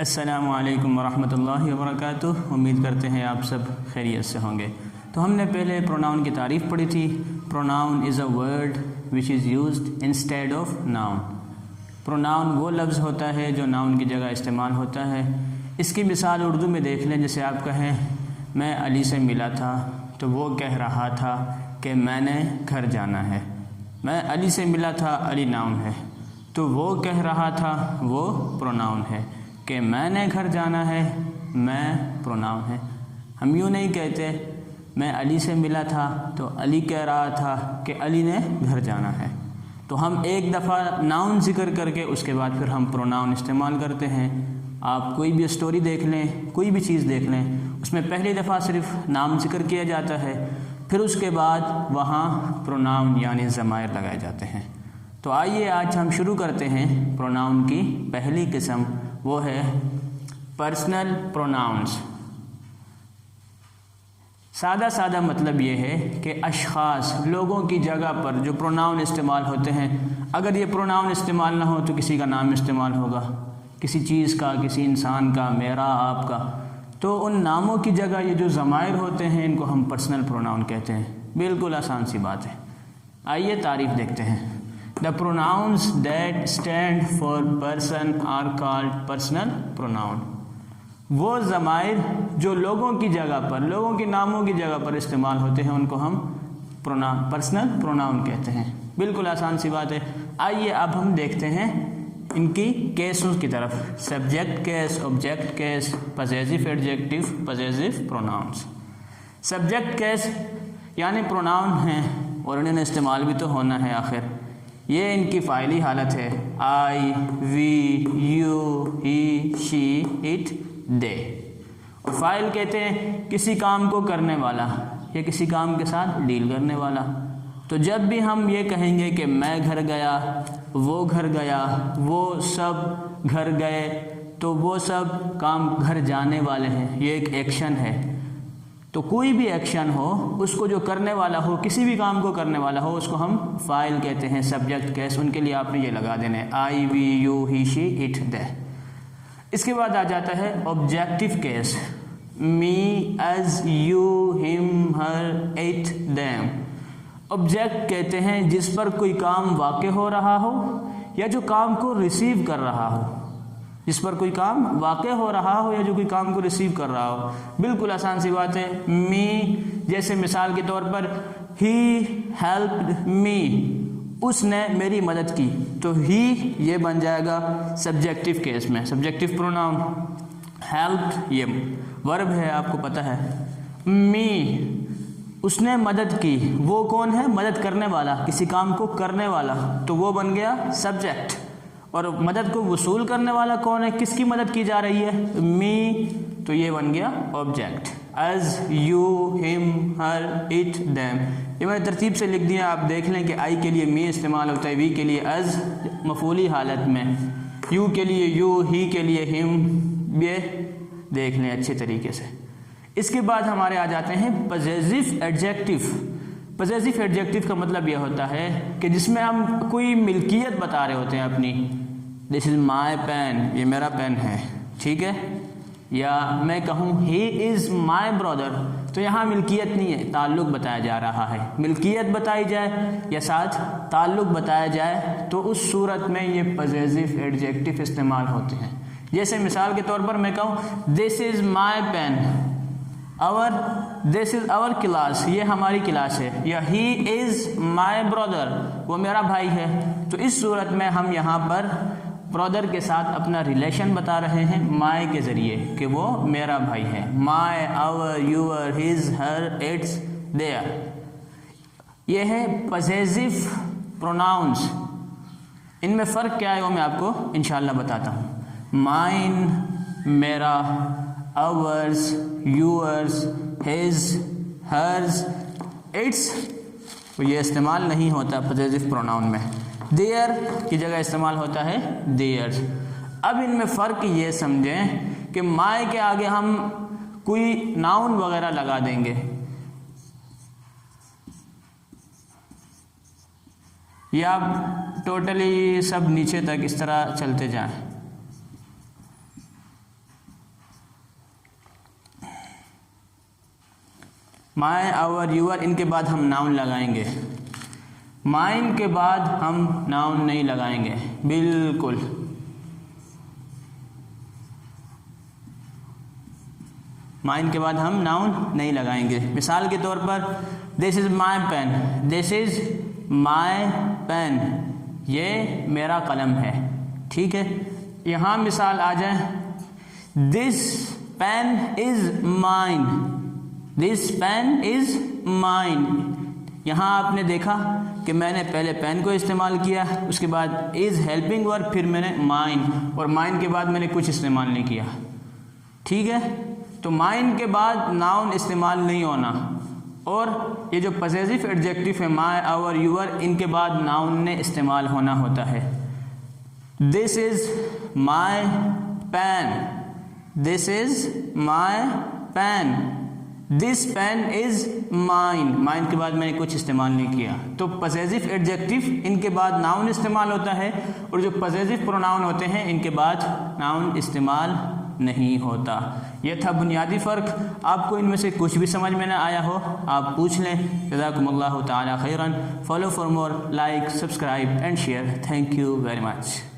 अस्सलामु अलैकुम वरहमतुल्लाहि वबरकातुह। उम्मीद करते हैं आप सब खैरियत से होंगे। तो हमने पहले प्रोनाउन की तारीफ़ पढ़ी थी। Pronoun is a word which is used instead of noun. Pronoun वो लफ्ज़ होता है जो नाउन की जगह इस्तेमाल होता है। इसकी मिसाल उर्दू में देख लें, जैसे आप कहें मैं अली से मिला था तो वो कह रहा था कि मैंने घर जाना है। मैं अली से मिला था, अली नाउन है, तो वो कह रहा था वो प्रोनाउन है। कि मैंने घर जाना है, मैं प्रोनाउन है। हम यूँ नहीं कहते मैं अली से मिला था तो अली कह रहा था कि अली ने घर जाना है। तो हम एक दफ़ा नाउन ज़िक्र करके उसके बाद फिर हम प्रोनाउन इस्तेमाल करते हैं। आप कोई भी स्टोरी देख लें, कोई भी चीज़ देख लें, उसमें पहली दफ़ा सिर्फ नाम ज़िक्र किया जाता है, फिर उसके बाद वहाँ प्रोनाउन यानी ज़मायर लगाए जाते हैं। तो आइए आज हम शुरू करते हैं प्रोनाउन की पहली किस्म, वो है पर्सनल प्रोनाउंस। सादा मतलब ये है कि अशख़ास, लोगों की जगह पर जो प्रोनाउन इस्तेमाल होते हैं, अगर ये प्रोनाउन इस्तेमाल ना हो तो किसी का नाम इस्तेमाल होगा, किसी चीज़ का, किसी इंसान का, मेरा, आपका। तो उन नामों की जगह ये जो ज़मायर होते हैं इनको हम पर्सनल प्रोनाउन कहते हैं। बिल्कुल आसान सी बात है। आइए तारीफ़ देखते हैं। The pronouns that stand for person are called personal pronoun। वो ज़मायर जो लोगों की जगह पर, लोगों के नामों की जगह पर इस्तेमाल होते हैं उनको हम पर्सनल प्रोनाउन कहते हैं। बिल्कुल आसान सी बात है। आइए अब हम देखते हैं इनकी केसों की तरफ। Subject case, object case, possessive adjective, possessive pronouns. Subject case यानी प्रोनाउन हैं और इन्हें इस्तेमाल भी तो होना है आखिर। ये इनकी फ़ाइली हालत है। I, we, you, he, she, it, they. और फ़ाइल कहते हैं किसी काम को करने वाला या किसी काम के साथ डील करने वाला। तो जब भी हम ये कहेंगे कि मैं घर गया, वो घर गया, वो सब घर गए, तो वो सब काम घर जाने वाले हैं। ये एक एक्शन है। तो कोई भी एक्शन हो, उसको जो करने वाला हो, किसी भी काम को करने वाला हो, उसको हम फ़ाइल कहते हैं। सब्जेक्ट केस उनके लिए आपने ये लगा देना है, I, we, you, he, she, it, they. इसके बाद आ जाता है objective case. Me, us, you, him, her, it, them. Object कहते हैं जिस पर कोई काम वाक़ हो रहा हो या जो काम को रिसीव कर रहा हो। जिस पर कोई काम वाक़ हो रहा हो या जो कोई काम को रिसीव कर रहा हो। बिल्कुल आसान सी बात है। मी, जैसे मिसाल के तौर पर ही हेल्प्ड मी, उसने मेरी मदद की, तो ही ये बन जाएगा सब्जेक्टिव केस में, सब्जेक्टिव प्रोनाउन। हेल्प्ड ये वर्ब है, आपको पता है। मी, उसने मदद की, वो कौन है? मदद करने वाला, किसी काम को करने वाला, तो वो बन गया सब्जेक्ट। और मदद को वसूल करने वाला कौन है? किसकी मदद की जा रही है? मी, तो ये बन गया object. Us, you, him, her, it, them. ये मैंने तरतीब से लिख दिया, आप देख लें कि आई के लिए मी इस्तेमाल होता है, वी के लिए अस मफूली हालत में, यू के लिए यू, ही के लिए हिम। ये देख लें अच्छे तरीके से। इसके बाद हमारे आ जाते हैं पजेसिव एडजेक्टिव। पजेसिव एडजेक्टिव का मतलब यह होता है कि जिसमें हम कोई मिल्कियत बता रहे होते हैं अपनी। दिस इज़ माई पेन, ये मेरा पेन है, ठीक है। या मैं कहूँ ही इज़ माई ब्रदर, तो यहाँ मिल्कियत नहीं है, ताल्लुक़ बताया जा रहा है। मिल्कियत बताई जाए या साथ ताल्लुक़ बताया जाए तो उस सूरत में ये पजेसिव एडजेक्टिव इस्तेमाल होते हैं। जैसे मिसाल के तौर पर मैं कहूँ this is my pen, this is our class, ये हमारी क्लास है। या ही इज़ माई ब्रदर, वो मेरा भाई है। तो इस सूरत में हम यहाँ पर ब्रदर के साथ अपना रिलेशन बता रहे हैं माय के ज़रिए कि वो मेरा भाई है। My, our, your, his, her, its, their. ये है पजेसिव प्रोनाउंस। इनमें फ़र्क क्या है वो मैं आपको इंशाल्लाह बताता हूँ। माइन, मेरा, ours, yours, his, hers, its, ये इस्तेमाल नहीं होता पजेसिव प्रोनाउन में। देयर की जगह इस्तेमाल होता है देयर्स। अब इनमें फ़र्क ये समझें कि माय के आगे हम कोई नाउन वगैरह लगा देंगे, या आप टोटली सब नीचे तक इस तरह चलते जाएं। माई, आवर, यूर, इनके बाद हम नाउन लगाएंगे। माइन के बाद हम नाउन नहीं लगाएंगे, बिल्कुल। माइन के बाद हम नाउन नहीं लगाएंगे। मिसाल के तौर पर this is my pen, this is my pen, ये मेरा कलम है, ठीक है। यहाँ मिसाल आ जाए, this pen is mine, this pen is mine. यहाँ आपने देखा कि मैंने पहले पेन को इस्तेमाल किया, उसके बाद इज़ हेल्पिंग वर्ब, फिर मैंने माइन, और माइन के बाद मैंने कुछ इस्तेमाल नहीं किया, ठीक है। तो माइन के बाद नाउन इस्तेमाल नहीं होना, और ये जो पॉसेसिव एडजेक्टिव है माई, आवर, यूर, इनके बाद नाउन ने इस्तेमाल होना होता है। This is my pen, this is my pen, this pen is mine, mine के बाद मैंने कुछ इस्तेमाल नहीं किया। तो पॉसेसिव एडजेक्टिव इनके बाद नाउन इस्तेमाल होता है, और जो पॉसेसिव प्रोनाउन होते हैं इनके बाद नाउन इस्तेमाल नहीं होता। यह था बुनियादी फ़र्क। आपको इनमें से कुछ भी समझ में ना आया हो आप पूछ लें। जज़ाकुमुल्लाहु ताला खैरन। Follow for more, like, subscribe and share. Thank you very much.